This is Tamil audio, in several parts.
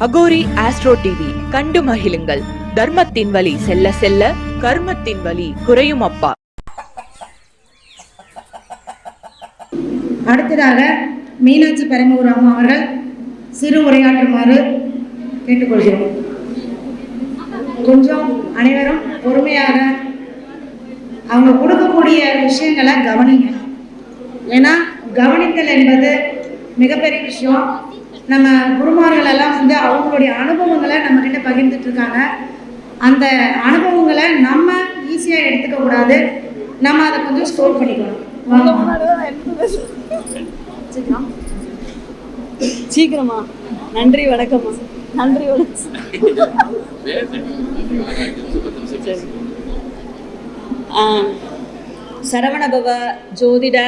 அகோரி ஆஸ்ட்ரோ டிவி கண்டு மகிழுங்கள். தர்மத்தின் வழி செல்ல செல்ல கர்மத்தின் வழி குறையும் அப்பா. அடுத்ததாக மீனாட்சி பெரம்பூர் அம்மா அவர்கள் சிறு உரையாற்றுமாறு கேட்டுக்கொள்கிறோம். கொஞ்சம் அனைவரும் பொறுமையாக அவங்க கொடுக்கக்கூடிய விஷயங்களை கவனிங்க. ஏன்னா கவனித்தல் என்பது மிகப்பெரிய விஷயம். நம்ம குருமார்கள் எல்லாம் அவங்களுடைய அனுபவங்களை நம்ம கிட்ட பகிர்ந்துட்டு இருக்காங்க. அந்த அனுபவங்களை நம்ம ஈஸியாக எடுத்துக்க கூடாது, நம்ம அதை கொஞ்சம் ஸ்டோர் பண்ணிக்கணும். சீக்கிரமா. நன்றி, வணக்கம்மா. நன்றி, சரவணபவ ஜோதிட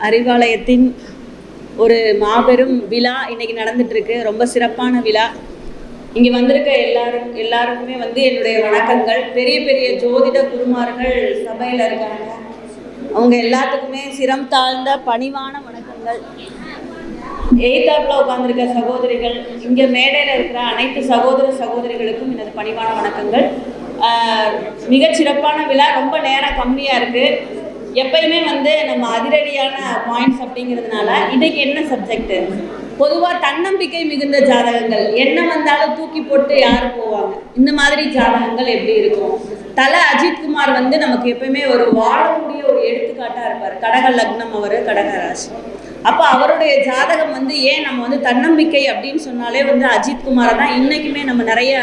அறிவாலயத்தின் ஒரு மாபெரும் விழா இன்னைக்கு நடந்துட்டு இருக்கு. ரொம்ப சிறப்பான விழா. இங்கே வந்திருக்க எல்லாருக்குமே என்னுடைய வணக்கங்கள். பெரிய பெரிய ஜோதிட குருமார்கள் சபையில் இருக்காங்க. அவங்க எல்லாத்துக்குமே சிரம் தாழ்ந்த பணிவான வணக்கங்கள். எய்தாப்பில் உட்காந்துருக்க சகோதரிகள், இங்கே மேடையில் இருக்கிற அனைத்து சகோதரிகளுக்கும் எனது பணிவான வணக்கங்கள். மிகச்சிறப்பான விழா. ரொம்ப நேரம் கம்மியாக இருக்குது. எப்பயுமே நம்ம அதிரடியான பாயிண்ட்ஸ் அப்படிங்கிறதுனால இன்னைக்கு என்ன சப்ஜெக்ட், பொதுவாக தன்னம்பிக்கை மிகுந்த ஜாதகங்கள், என்ன வந்தாலும் தூக்கி போட்டு யார் போவாங்க, இந்த மாதிரி ஜாதகங்கள் எப்படி இருக்கும். தல அஜித்குமார் நமக்கு எப்பயுமே ஒரு வாழக்கூடிய ஒரு எடுத்துக்காட்டாக இருப்பார். கடக லக்னம், அவர் கடக ராசி. அப்போ அவருடைய ஜாதகம் ஏன் நம்ம தன்னம்பிக்கை அப்படின்னு சொன்னாலே அஜித்குமாரை தான் இன்றைக்குமே நம்ம நிறைய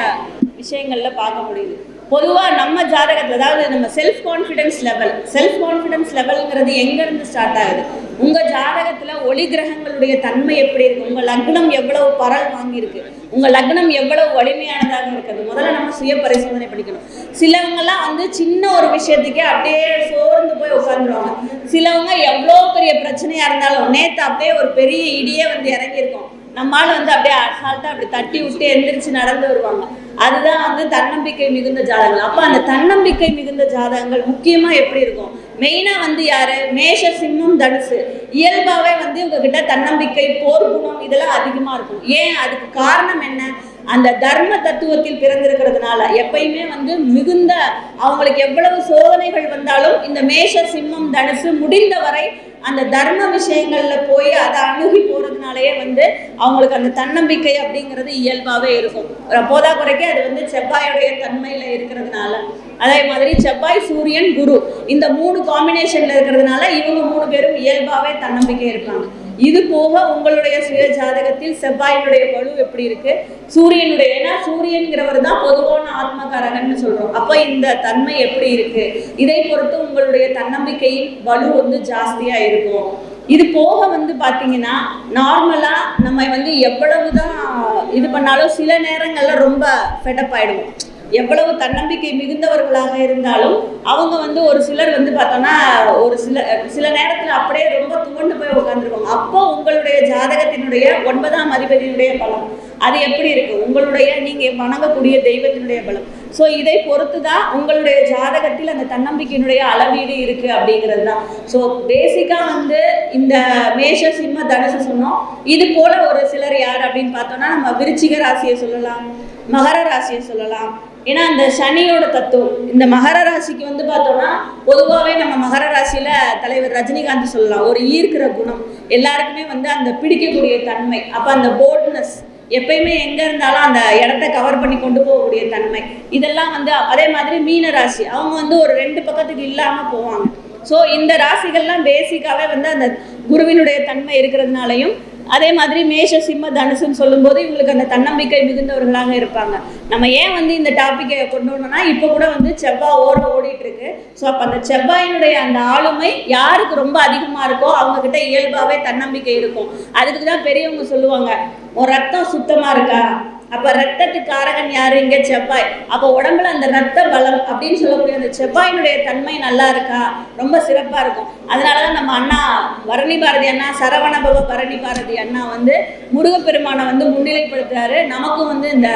விஷயங்களில் பார்க்க முடியுது. பொதுவாக நம்ம ஜாதகத்தில், அதாவது நம்ம செல்ஃப் கான்ஃபிடென்ஸ் லெவல்ங்கிறது எங்கேருந்து ஸ்டார்ட் ஆகுது? உங்கள் ஜாதகத்தில் ஒளி கிரகங்களுடைய தன்மை எப்படி இருக்குது, உங்கள் லக்னம் எவ்வளவு பரல் வாங்கியிருக்கு, உங்கள் லக்னம் எவ்வளவு வலிமையானதாக இருக்குது. முதல்ல நம்ம சுய பரிசோதனை பண்ணிக்கணும். சிலவங்கெல்லாம் சின்ன ஒரு விஷயத்துக்கே அப்படியே சோர்ந்து போய் உட்காந்துருவாங்க. சிலவங்க எவ்வளோ பெரிய பிரச்சனையாக இருந்தாலும் நேற்று அப்படியே ஒரு பெரிய இடியே இறங்கியிருக்கோம், நம்மளால அப்படியே அசால்ட்டாக அப்படி தட்டி விட்டு எந்திரிச்சு நடந்து வருவாங்க. அதுதான் தன்னம்பிக்கை மிகுந்த ஜாதகங்கள். அப்போ அந்த தன்னம்பிக்கை மிகுந்த ஜாதகங்கள் முக்கியமாக எப்படி இருக்கும்? மெயினாக யார்? மேஷ, சிம்மம், தனுசு. இயல்பாகவே உங்ககிட்ட தன்னம்பிக்கை, போர் குணம் இதெல்லாம் அதிகமாக இருக்கும். ஏன்? அதுக்கு காரணம் என்ன? அந்த தர்ம தத்துவத்தில் பிறந்திருக்கிறதுனால எப்பயுமே மிகுந்த அவங்களுக்கு எவ்வளவு சோதனைகள் வந்தாலும் இந்த மேஷ, சிம்மம், தனுசு முடிந்தவரை அந்த தர்ம விஷயங்கள்ல போய் அதை அணுகி போறதுனாலேயே அவங்களுக்கு அந்த தன்னம்பிக்கை அப்படிங்கிறது இயல்பாகவே இருக்கும். போதா குறைக்கு அது செவ்வாயுடைய தன்மையில இருக்கிறதுனால, அதே மாதிரி செவ்வாய், சூரியன், குரு இந்த 3 காம்பினேஷன்ல இருக்கிறதுனால இவங்க 3 பேரும் இயல்பாகவே தன்னம்பிக்கை இருப்பாங்க. இது போக உங்களுடைய சுய ஜாதகத்தில் செவ்வாயினுடைய வலு எப்படி இருக்கு, சூரியனுடைய, ஏன்னா சூரியன்கிறவர் தான் பொதுவான ஆத்மகாரகன்னு சொல்றோம். அப்ப இந்த தன்மை எப்படி இருக்கு, இதை பொறுத்து உங்களுடைய தன்னம்பிக்கையின் வலு ஜாஸ்தியா இருக்கும். இது போக பாத்தீங்கன்னா நார்மலா நம்ம எவ்வளவுதான் இது பண்ணாலும் சில நேரங்கள்ல ரொம்ப ஃபெடப் ஆயிடுவோம். எவ்வளவு தன்னம்பிக்கை மிகுந்தவர்களாக இருந்தாலும் அவங்க ஒரு சிலர் பார்த்தோன்னா ஒரு சில நேரத்தில் அப்படியே ரொம்ப துவண்டு போய் உட்காந்துருவாங்க. அப்போ உங்களுடைய ஜாதகத்தினுடைய 9ஆம் அதிபதியினுடைய பலம் அது எப்படி இருக்கு, உங்களுடைய நீங்கள் வணங்கக்கூடிய தெய்வத்தினுடைய பலம். ஸோ இதை பொறுத்து தான் உங்களுடைய ஜாதகத்தில் அந்த தன்னம்பிக்கையினுடைய அளவீடு இருக்கு அப்படிங்கிறது தான். ஸோ பேசிக்காக இந்த மேஷ, சிம்ம, தனுசு சொன்னோம். இது போல ஒரு சிலர் யார் அப்படின்னு பார்த்தோம்னா நம்ம விருச்சிக ராசியை சொல்லலாம், மகர ராசியை சொல்லலாம். ஏன்னா அந்த சனியோட தத்துவம் இந்த மகர ராசிக்கு பார்த்தோம்னா பொதுவாகவே நம்ம மகர ராசியில தலைவர் ரஜினிகாந்த் சொல்லலாம். ஒரு ஈர்க்கிற குணம், எல்லாருக்குமே அந்த பிடிக்கக்கூடிய தன்மை, அப்போ அந்த போல்ட்னஸ், எப்பயுமே எங்க இருந்தாலும் அந்த இடத்த கவர் பண்ணி கொண்டு போகக்கூடிய தன்மை, இதெல்லாம் அதே மாதிரி மீன ராசி அவங்க ஒரு 2 பக்கத்துக்கு இல்லாம போவாங்க. ஸோ இந்த ராசிகள்லாம் பேசிக்காவே அந்த குருவினுடைய தன்மை இருக்கிறதுனாலையும், அதே மாதிரி மேஷ, சிம்ம, தனுசுன்னு சொல்லும்போது இவங்களுக்கு அந்த தன்னம்பிக்கை மிகுந்தவர்களாக இருப்பாங்க. நம்ம ஏன் இந்த டாப்பிக்கை கொண்டு வரணும்னா, இப்போ கூட செவ்வாய் ஓடிட்டு இருக்கு. ஸோ அப்போ அந்த செவ்வாயினுடைய அந்த ஆளுமை யாருக்கு ரொம்ப அதிகமாக இருக்கோ அவங்க கிட்ட இயல்பாகவே தன்னம்பிக்கை இருக்கும். அதுக்கு தான் பெரியவங்க சொல்லுவாங்க, ஒரு ரத்தம் சுத்தமாக இருக்கா, அப்போ ரத்தத்துக்கு காரகன் யாரு? இங்கே செவ்வாய். அப்போ உடம்புல அந்த ரத்த பலம் அப்படின்னு சொல்லக்கூடிய அந்த செவ்வாயினுடைய தன்மை நல்லா இருக்கா, ரொம்ப சிறப்பாக இருக்கும். அதனாலதான் நம்ம அண்ணா பரணி பாரதி அண்ணா, சரவணபவ பரணி பாரதி அண்ணா முருகப்பெருமானை முன்னிலைப்படுத்துறாரு. நமக்கும் இந்த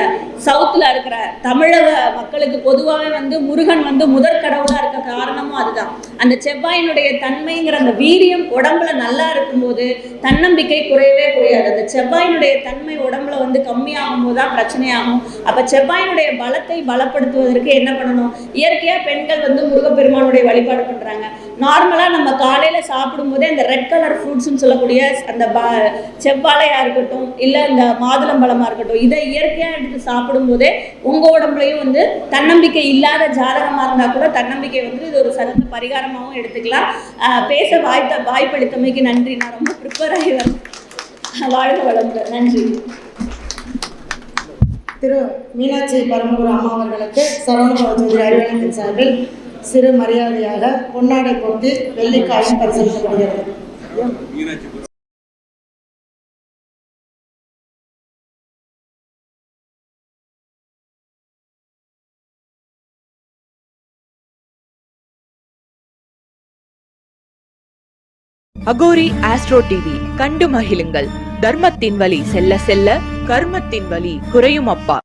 சவுத்தில் இருக்கிற தமிழக மக்களுக்கு பொதுவாகவே முருகன் முதற் கடவுளாக இருக்க காரணமும் அதுதான். அந்த செவ்வாயினுடைய தன்மைங்கிற அந்த வீரியம் உடம்புல நல்லா இருக்கும்போது தன்னம்பிக்கை குறையவே குறையாது. அந்த செவ்வாயினுடைய தன்மை உடம்புல கம்மியாகும் போது தான் பிரச்சனையாகும். அப்போ செவ்வாயினுடைய பலத்தை பலப்படுத்துவதற்கு என்ன பண்ணணும்? இயற்கையாக பெண்கள் வந்து முருகப்பெருமானுடைய வழிபாடு பண்ணுறாங்க. நார்மலாக நம்ம காலையில் சாப்பிடும்போதே இந்த ரெட் கலர் ஃப்ரூட்ஸ்ன்னு சொல்லக்கூடிய அந்த செவ்வாழையாக இருக்கட்டும், இல்லை இந்த மாதுளம்பழமாக இருக்கட்டும், இதை இயற்கையாக எடுத்து சாப்பிடும்போதே உங்கள் உடம்புலையும் வந்து தன்னம்பிக்கை இல்லாத ஜாதகமாக இருந்தால் கூட தன்னம்பிக்கை வந்து இது ஒரு சிறந்த பரிகாரமாகவும் எடுத்துக்கலாம். பேச வாய்ப்பளித்தமைக்கு நன்றி. நான் ரொம்ப ப்ரிப்பேர் ஆகி வரேன். வாழ்க வளமுடன். நன்றி. திரு மீனாட்சி பரமகுரு அம்மா அவர்களுக்கு சரவணபவ ஜோதிட அறிவியலத்தின் சார்பில் சிறு மரியாதையாக பொன்னாடை போட்டி வெள்ளிக்காயும் பரிசளிக்கப்படுகிறது. அகோரி ஆஸ்ட்ரோ டிவி கண்டு மகிழுங்கள். தர்மத்தின் வழி செல்ல செல்ல கர்மத்தின் வழி குறையும் அப்பா.